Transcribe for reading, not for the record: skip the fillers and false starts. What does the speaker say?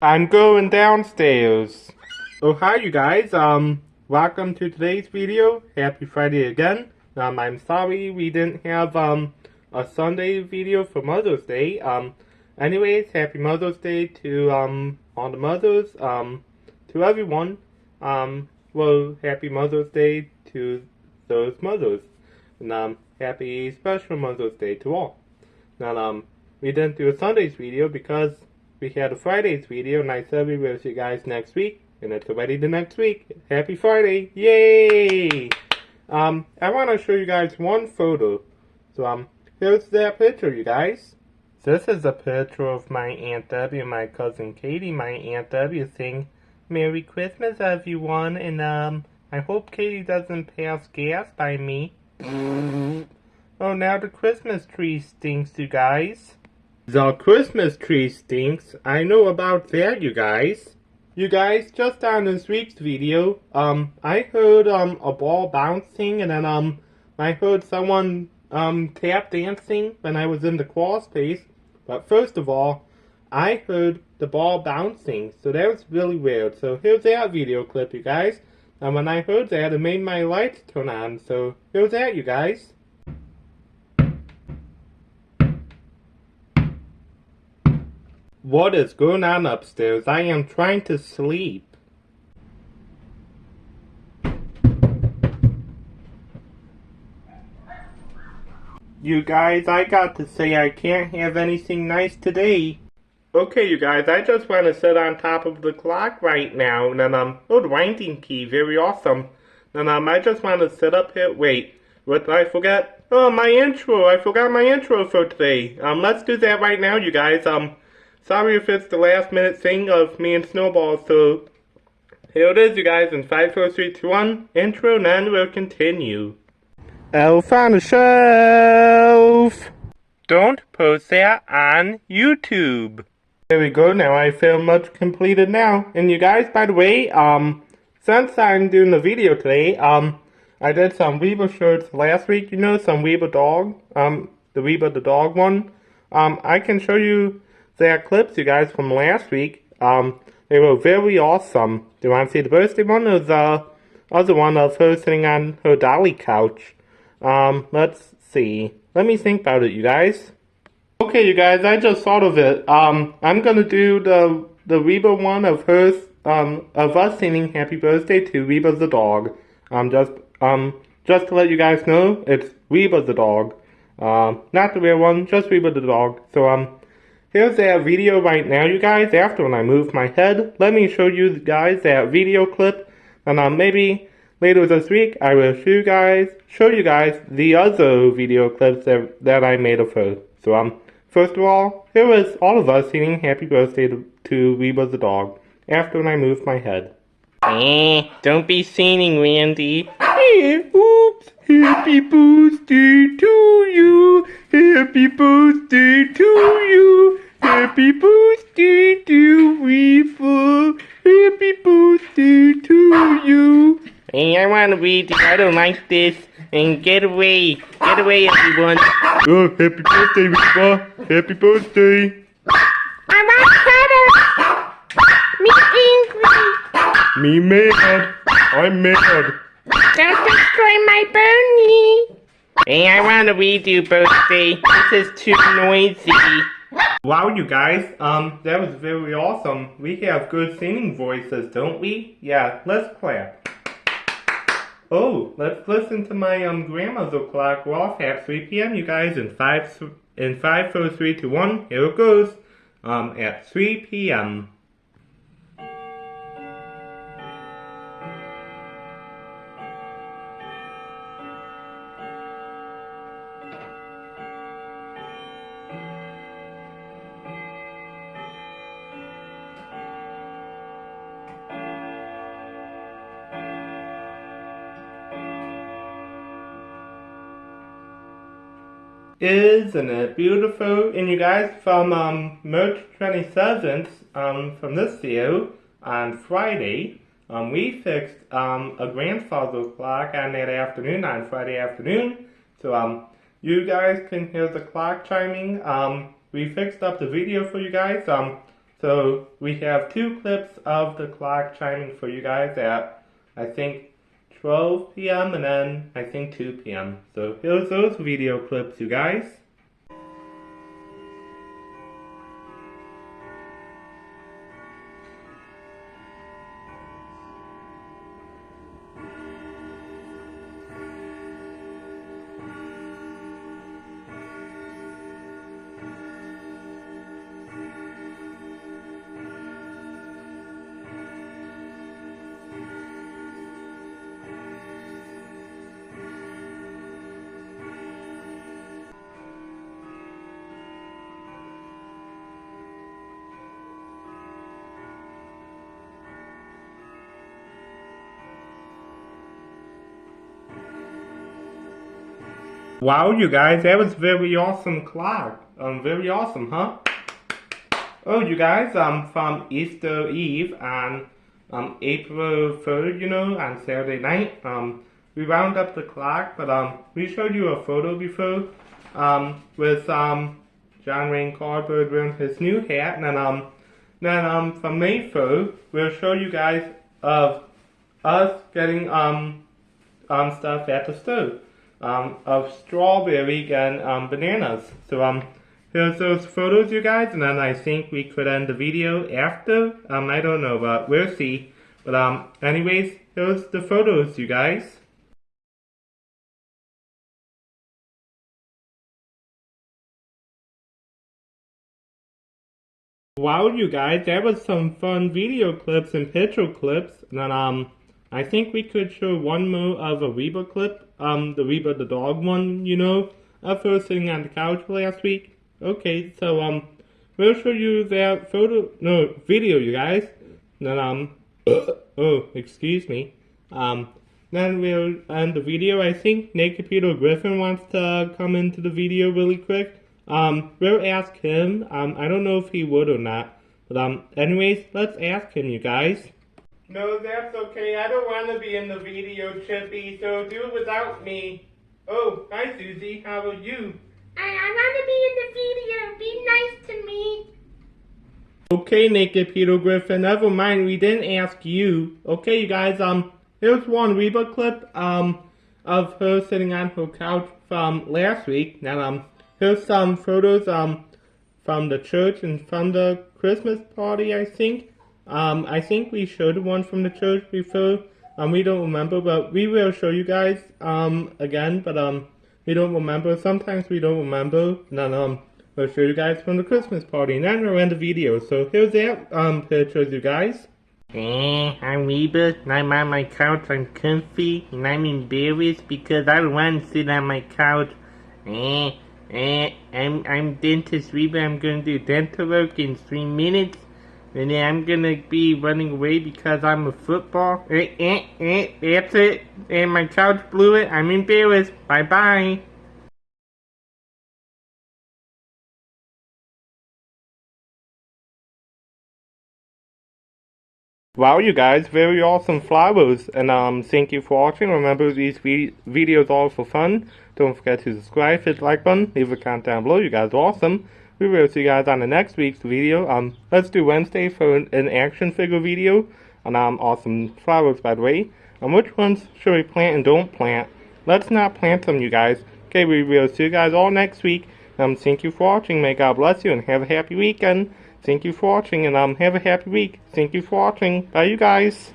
I'm going downstairs. Oh, hi you guys. Welcome to today's video. Happy Friday again. I'm sorry we didn't have a Sunday video for Mother's Day. Anyways, happy Mother's Day to all the mothers. To everyone. Well, happy Mother's Day to those mothers, and happy special Mother's Day to all. Now, we didn't do a Sunday's video because we had a Friday's video, and I said we will see you guys next week, and it's already the next week. Happy Friday! Yay! I want to show you guys one photo. So, here's that picture, you guys. This is a picture of my Aunt Debbie and my cousin Katie. My Aunt Debbie is saying, "Merry Christmas, everyone," and I hope Katie doesn't pass gas by me. Oh, now the Christmas tree stinks, you guys. The Christmas tree stinks. I know about that, you guys. You guys, just on this week's video, I heard a ball bouncing, and then I heard someone tap dancing when I was in the crawl space. But first of all, I heard the ball bouncing, so that was really weird. So here's that video clip, you guys. And when I heard that, it made my lights turn on. So here's that, you guys. What is going on upstairs? I am trying to sleep. You guys, I got to say I can't have anything nice today. Okay, you guys, I just want to sit on top of the clock right now, and then, oh, the winding key, very awesome. And, I just want to sit up here, wait, what did I forget? Oh, my intro, I forgot my intro for today. Let's do that right now, you guys. Sorry if it's the last minute thing of me and Snowball, so here it is, you guys, in 5, 4, 3, 2, 1, intro, and then we'll continue. Elf on the Shelf! Don't post that on YouTube. There we go, now I feel much completed now. And you guys, by the way, since I'm doing the video today, I did some Weber shirts last week, you know, some Weber dog, the Weber the dog one. I can show you their clips, you guys, from last week. They were very awesome. Do you want to see the birthday one or the other one of her sitting on her dolly couch? Let's see. Let me think about it, you guys. Okay, you guys, I just thought of it. I'm gonna do the Reba one of hers, of us singing Happy Birthday to Reba the dog. Just to let you guys know, it's Reba the dog. Not the real one, just Reba the dog. So, here's that video right now, you guys. After when I move my head, let me show you guys that video clip, and maybe later this week I will show you guys the other video clips that I made of her. So first of all, here is all of us singing Happy Birthday to Reba the dog. After when I move my head. Don't be singing, Randy. Oops! Happy birthday to you! Happy birthday to you! Happy birthday to Reba! Happy birthday to you! Hey, I want to read it. I don't like this. And get away! Get away, everyone! Oh, happy birthday, Reba! Happy birthday! I want cuddles! Me angry! Me mad! I'm mad! Don't destroy my pony! Hey, I want to redo birthday. This is too noisy. Wow, you guys, that was very awesome. We have good singing voices, don't we? Yeah, let's clap. Oh, let's listen to my grandmother clock go off at 3 p.m. You guys, in 5, 4, 3, 2, 1. Here it goes. At 3 p.m. Isn't it beautiful? And you guys, from March 27th, from this year, on Friday, we fixed a grandfather clock on that afternoon, on Friday afternoon. So you guys can hear the clock chiming. We fixed up the video for you guys. So we have 2 clips of the clock chiming for you guys at, I think, 12 p.m. and then I think 2 p.m. So here's those video clips, you guys. Wow, you guys, that was very awesome clock. Very awesome, huh? Oh, you guys, from Easter Eve on April 3rd, you know, on Saturday night, we wound up the clock, but we showed you a photo before, with John Wayne Carberg wearing his new hat, and then from May 3rd, we'll show you guys of us getting stuff at the store. Of strawberry and bananas. So here's those photos, you guys, and then I think we could end the video after. I don't know, but we'll see. But anyways, here's the photos, you guys. Wow, you guys, that was some fun video clips and picture clips. And then I think we could show one more of a Reba clip. The Reba the dog one, you know, of her sitting on the couch last week. Okay, so we'll show you that video, you guys. Then oh, excuse me. Then we'll end the video. I think Naked Peter Griffin wants to come into the video really quick. We'll ask him. I don't know if he would or not. But anyways, let's ask him, you guys. No, that's okay. I don't want to be in the video, Chippy, so do it without me. Oh, hi, Susie. How are you? I want to be in the video. Be nice to me. Okay, Naked Peter Griffin. Never mind. We didn't ask you. Okay, you guys. Here's one Reba clip. Of her sitting on her couch from last week. Now, here's some photos. From the church and from the Christmas party, I think. I think we showed one from the church before. We don't remember, but we will show you guys, again, but, we don't remember. Sometimes we don't remember. And then, we'll show you guys from the Christmas party. And then we'll end the video. So here's that, pictures, you guys. I'm Reba, and I'm on my couch. I'm comfy, and I'm embarrassed because I don't want to sit on my couch. I'm Dentist Reba. I'm going to do dental work in 3 minutes. And then I'm gonna be running away because I'm a football. That's it. And my couch blew it. I'm embarrassed. Bye-bye. Wow, you guys, very awesome flowers. And thank you for watching. Remember, these videos are all for fun. Don't forget to subscribe, hit the like button, leave a comment down below. You guys are awesome. We will see you guys on the next week's video. Let's do Wednesday for an action figure video. And awesome flowers, by the way. Which ones should we plant and don't plant? Let's not plant them, you guys. Okay, we will see you guys all next week. Thank you for watching. May God bless you and have a happy weekend. Thank you for watching and have a happy week. Thank you for watching. Bye, you guys.